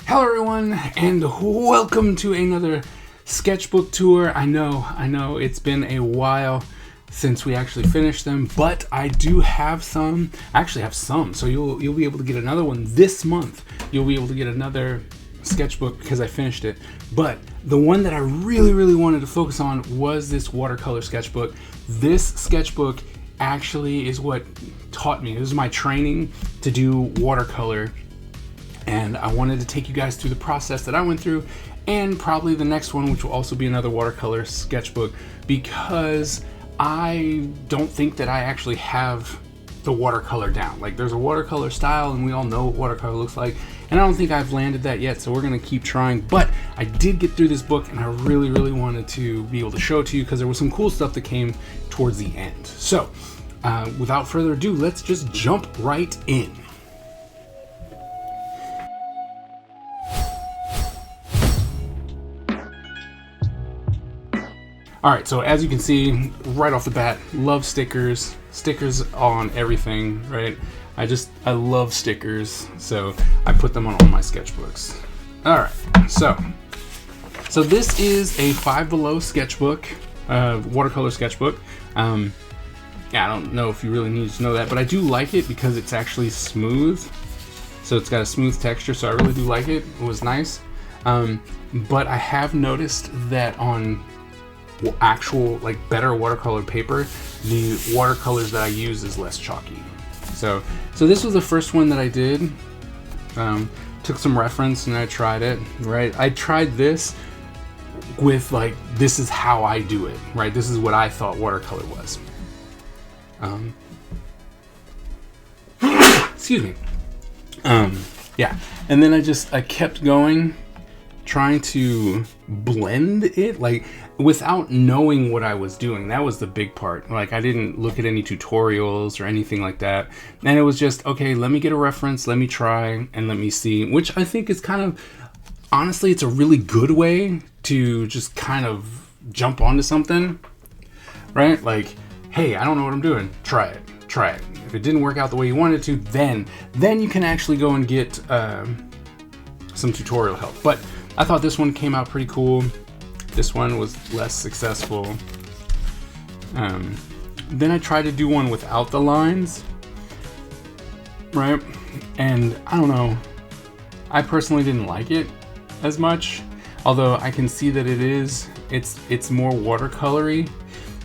Hello everyone, and welcome to another sketchbook tour. I know, it's been a while since we actually finished them, but I do have some. I actually have some, so you'll be able to get another one this month. You'll be able to get another sketchbook because I finished it. But the one that I really wanted to focus on was this watercolor sketchbook. This sketchbook actually is what taught me. This is my training to do watercolor. And I wanted to take you guys through the process that I went through, and probably the next one, which will also be another watercolor sketchbook, because I don't think that I actually have the watercolor down. Like, there's a watercolor style and we all know what watercolor looks like, and I don't think I've landed that yet, so we're gonna keep trying. But I did get through this book, and I really wanted to be able to show it to you because there was some cool stuff that came towards the end. So without further ado, let's just jump right in. Alright, so as you can see right off the bat, love stickers. Stickers on everything, right? I love stickers, so I put them on all my sketchbooks. Alright, so this is a Five Below sketchbook, watercolor sketchbook. Yeah, I don't know if you really need to know that, but I do like it because it's actually smooth. So it's got a smooth texture, so I really do like it. It was nice. But I have noticed that on actual, like, better watercolor paper, the watercolors that I use is less chalky. So this was the first one that I did. Took some reference and I tried it, right? I tried this with, like, this is how I do it, right? This is what I thought watercolor was. Excuse me. Yeah, and then I kept going, trying to blend it, like, without knowing what I was doing. That was the big part. Like, I didn't look at any tutorials or anything like that, and it was just, okay, let me get a reference, let me try, and let me see, which I think is kind of, honestly, it's a really good way to just kind of jump onto something, right? Like, hey, I don't know what I'm doing, try it. If it didn't work out the way you wanted to, then you can actually go and get some tutorial help. But I thought this one came out pretty cool. This one was less successful. Then I tried to do one without the lines, right? And I don't know, I personally didn't like it as much, although I can see that it's more watercolory.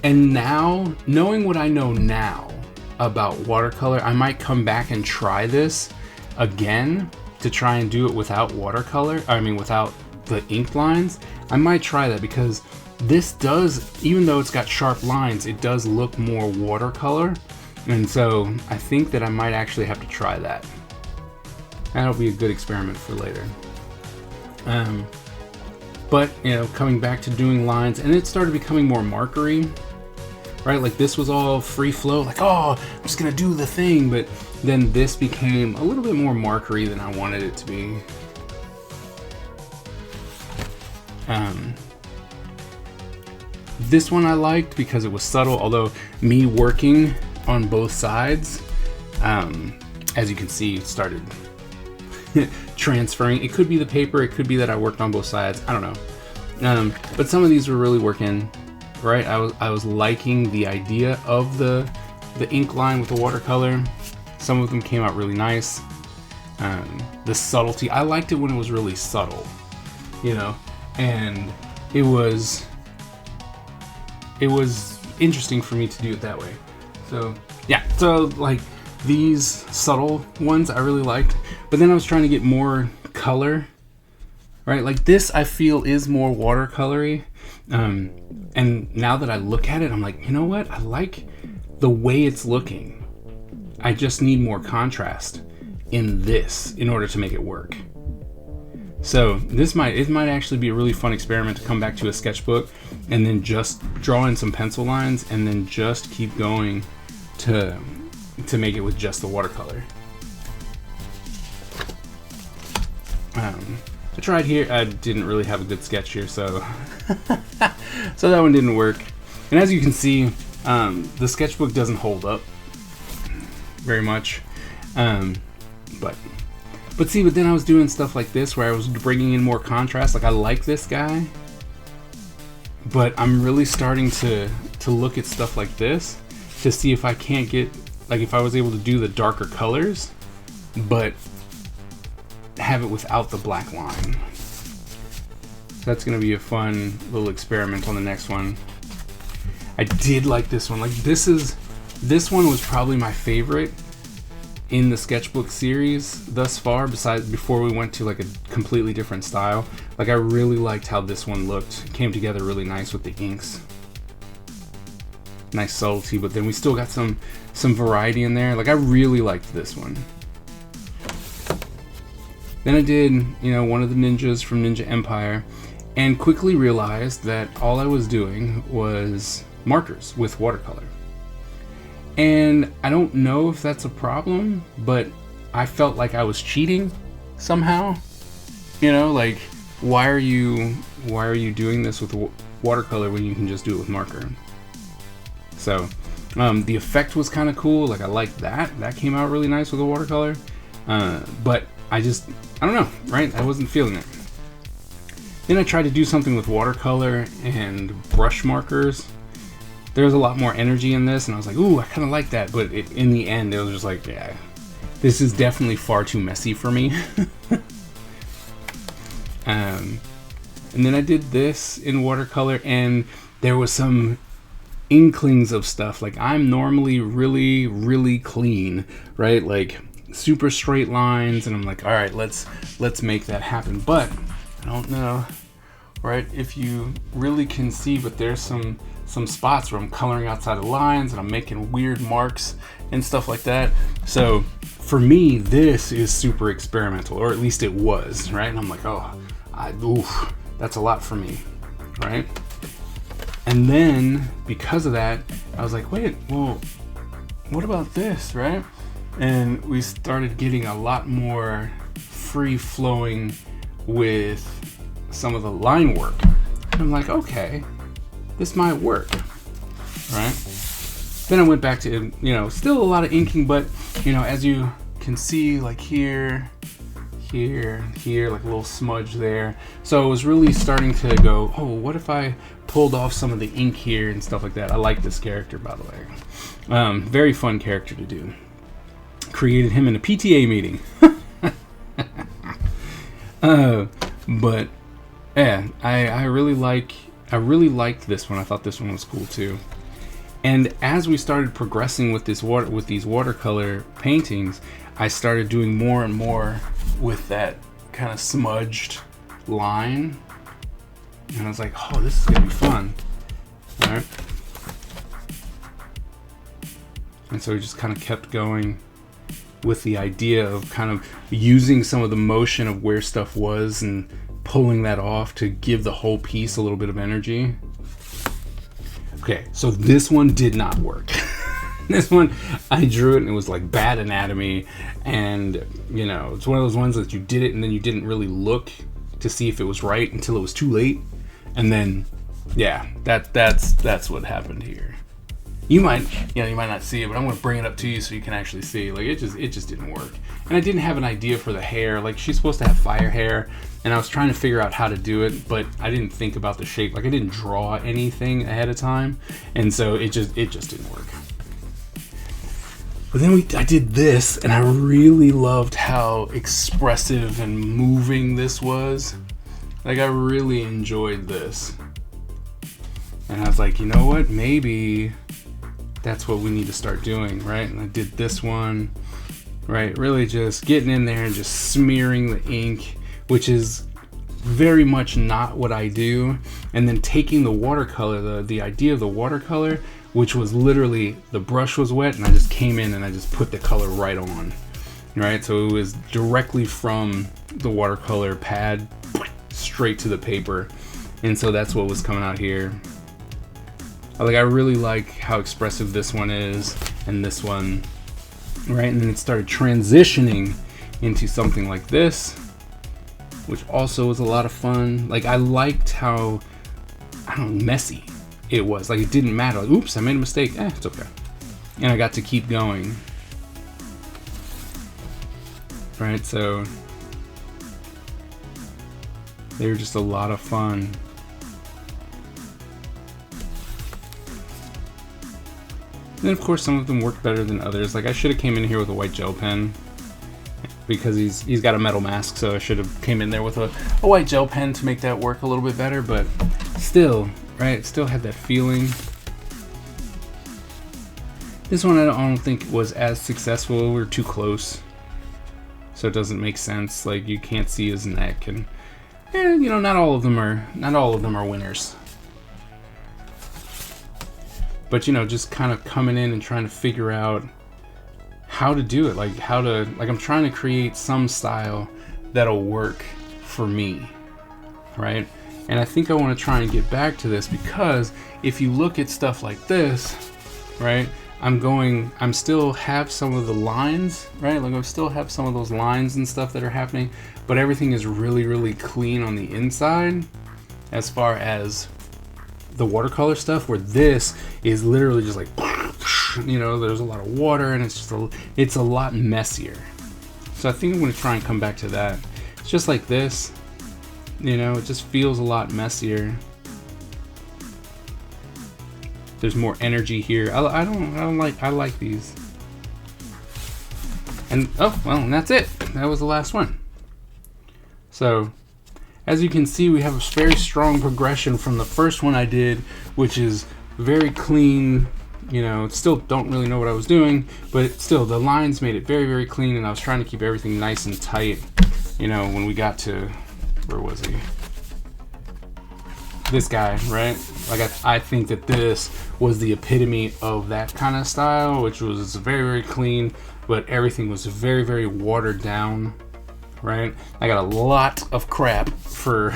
And now, knowing what I know now about watercolor, I might come back and try this again to try and do it without watercolor. I mean, without the ink lines. I might try that because this does, even though it's got sharp lines, it does look more watercolor. And so I think that I might actually have to try that. That'll be a good experiment for later. But, you know, coming back to doing lines, and it started becoming more markery, right? Like, this was all free flow, like, oh, I'm just gonna do the thing. But then this became a little bit more markery than I wanted it to be. This one I liked because it was subtle, although me working on both sides, as you can see, it started transferring. It could be the paper, it could be that I worked on both sides, I don't know. But some of these were really working, right? I was liking the idea of the ink line with the watercolor. Some of them came out really nice. The subtlety, I liked it when it was really subtle, you know, and it was interesting for me to do it that way. So yeah, so like these subtle ones I really liked, but then I was trying to get more color, right? Like, this I feel is more watercolory, and now that I look at it, I'm like, you know what, I like the way it's looking. I just need more contrast in this in order to make it work. So it might actually be a really fun experiment to come back to a sketchbook and then just draw in some pencil lines and then just keep going to make it with just the watercolor. I tried here. I didn't really have a good sketch here, so so that one didn't work. And as you can see, the sketchbook doesn't hold up very much, but But see, but then I was doing stuff like this where I was bringing in more contrast. Like I like this guy, but I'm really starting to look at stuff like this to see if I can't get, like if I was able to do the darker colors, but have it without the black line. So that's gonna be a fun little experiment on the next one. I did like this one. Like this one was probably my favorite in the sketchbook series thus far, besides before we went to like a completely different style. Like I really liked how this one looked. It came together really nice with the inks. Nice subtlety, but then we still got some variety in there. Like I really liked this one. Then I did, you know, one of the ninjas from Ninja Empire, and quickly realized that all I was doing was markers with watercolor. And I don't know if that's a problem, but I felt like I was cheating somehow. You know, like why are you doing this with watercolor when you can just do it with marker? So the effect was kind of cool. Like I liked that came out really nice with the watercolor, but I don't know, right? I wasn't feeling it. Then I tried to do something with watercolor and brush markers. There's a lot more energy in this, and I was like, ooh, I kind of like that. But in the end, it was just like, yeah, this is definitely far too messy for me. And then I did this in watercolor, and there was some inklings of stuff. Like I'm normally really, really clean, right? Like super straight lines, and I'm like, all right, let's make that happen. But I don't know, right, if you really can see, but there's some spots where I'm coloring outside of lines and I'm making weird marks and stuff like that. So for me, this is super experimental, or at least it was, right? And I'm like, oh, oof, that's a lot for me, right? And then because of that, I was like, wait, well, what about this, right? And we started getting a lot more free flowing with some of the line work. And I'm like, okay, this might work, right? Then I went back to, you know, still a lot of inking, but, you know, as you can see, like here, like a little smudge there. So I was really starting to go, oh, what if I pulled off some of the ink here and stuff like that. I like this character, by the way. Very fun character to do. Created him in a PTA meeting. But yeah, I really liked this one. I thought this one was cool too. And as we started progressing with these watercolor paintings, I started doing more and more with that kind of smudged line. And I was like, oh, this is gonna be fun. All right. And so we just kind of kept going with the idea of kind of using some of the motion of where stuff was and pulling that off to give the whole piece a little bit of energy. Okay, so this one did not work. This one, I drew it and it was like bad anatomy, and you know, it's one of those ones that you did it and then you didn't really look to see if it was right until it was too late, and then yeah, that's what happened here. You might not see it, but I'm going to bring it up to you so you can actually see. Like it just didn't work. And I didn't have an idea for the hair. Like she's supposed to have fire hair, and I was trying to figure out how to do it, but I didn't think about the shape. Like I didn't draw anything ahead of time, and so it just didn't work. But then I did this, and I really loved how expressive and moving this was. Like I really enjoyed this. And I was like, you know what? Maybe that's what we need to start doing, right? And I did this one, right? Really just getting in there and just smearing the ink, which is very much not what I do. And then taking the watercolor, the idea of the watercolor, which was literally the brush was wet and I just came in and I just put the color right on, right? So it was directly from the watercolor pad straight to the paper. And so that's what was coming out here. I really like how expressive this one is and this one, right? And then it started transitioning into something like this, which also was a lot of fun. Like I liked how, I don't know, messy it was. Like it didn't matter. Like, oops, I made a mistake. It's okay. And I got to keep going. Right, so They're just a lot of fun. And of course, some of them work better than others. Like I should have came in here with a white gel pen because he's got a metal mask, so I should have came in there with a white gel pen to make that work a little bit better. But still, right? Still had that feeling. This one I don't think was as successful. We're too close, so it doesn't make sense. Like you can't see his neck, and you know, not all of them are winners. But you know, just kind of coming in and trying to figure out how to do it, like I'm trying to create some style that'll work for me, right? And I think I want to try and get back to this, because if you look at stuff like this, right, I'm still have some of the lines, right? Like I still have some of those lines and stuff that are happening, but everything is really, really clean on the inside as far as the watercolor stuff, where this is literally just like, you know, there's a lot of water and it's a lot messier. So I think I'm going to try and come back to that. It's just like this, you know, it just feels a lot messier. There's more energy here. I like these. And oh well, and that's it. That was the last one. So as you can see, we have a very strong progression from the first one I did, which is very clean. You know, still don't really know what I was doing, but still the lines made it very, very clean, and I was trying to keep everything nice and tight. You know, when we got to, where was he? This guy, right? Like I think that this was the epitome of that kind of style, which was very, very clean, but everything was very, very watered down. Right? I got a lot of crap for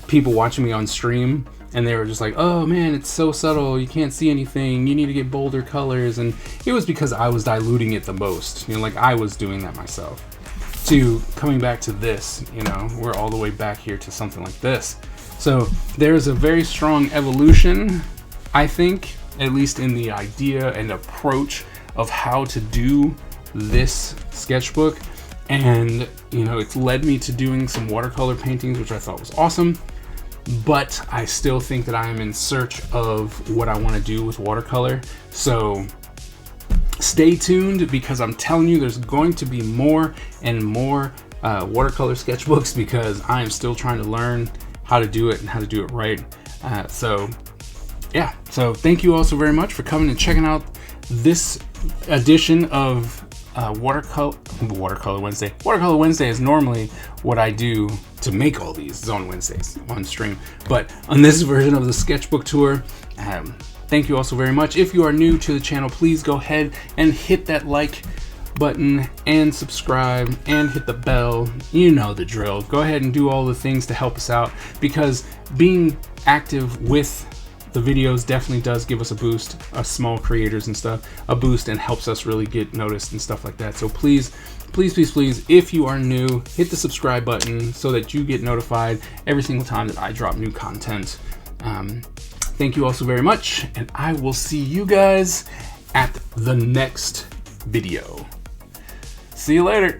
people watching me on stream, and they were just like, oh man, it's so subtle, you can't see anything, you need to get bolder colors. And it was because I was diluting it the most, you know, like I was doing that myself. To coming back to this, you know, we're all the way back here to something like this. So there's a very strong evolution, I think, at least in the idea and approach of how to do this sketchbook. And you know, it's led me to doing some watercolor paintings, which I thought was awesome, but I still think that I am in search of what I want to do with watercolor. So stay tuned, because I'm telling you, there's going to be more and more watercolor sketchbooks, because I am still trying to learn how to do it and how to do it right. So yeah, so thank you all so very much for coming and checking out this edition of Watercolor Wednesday. Watercolor Wednesday is normally what I do to make all these. It's on Wednesdays on stream, but on this version of the sketchbook tour, thank you all so very much. If you are new to the channel, please go ahead and hit that like button and subscribe and hit the bell. You know the drill. Go ahead and do all the things to help us out, because being active with the videos definitely does give us a boost, us small creators and stuff, a boost, and helps us really get noticed and stuff like that. So please, please, please, please, if you are new, hit the subscribe button so that you get notified every single time that I drop new content. Thank you all so very much, and I will see you guys at the next video. See you later.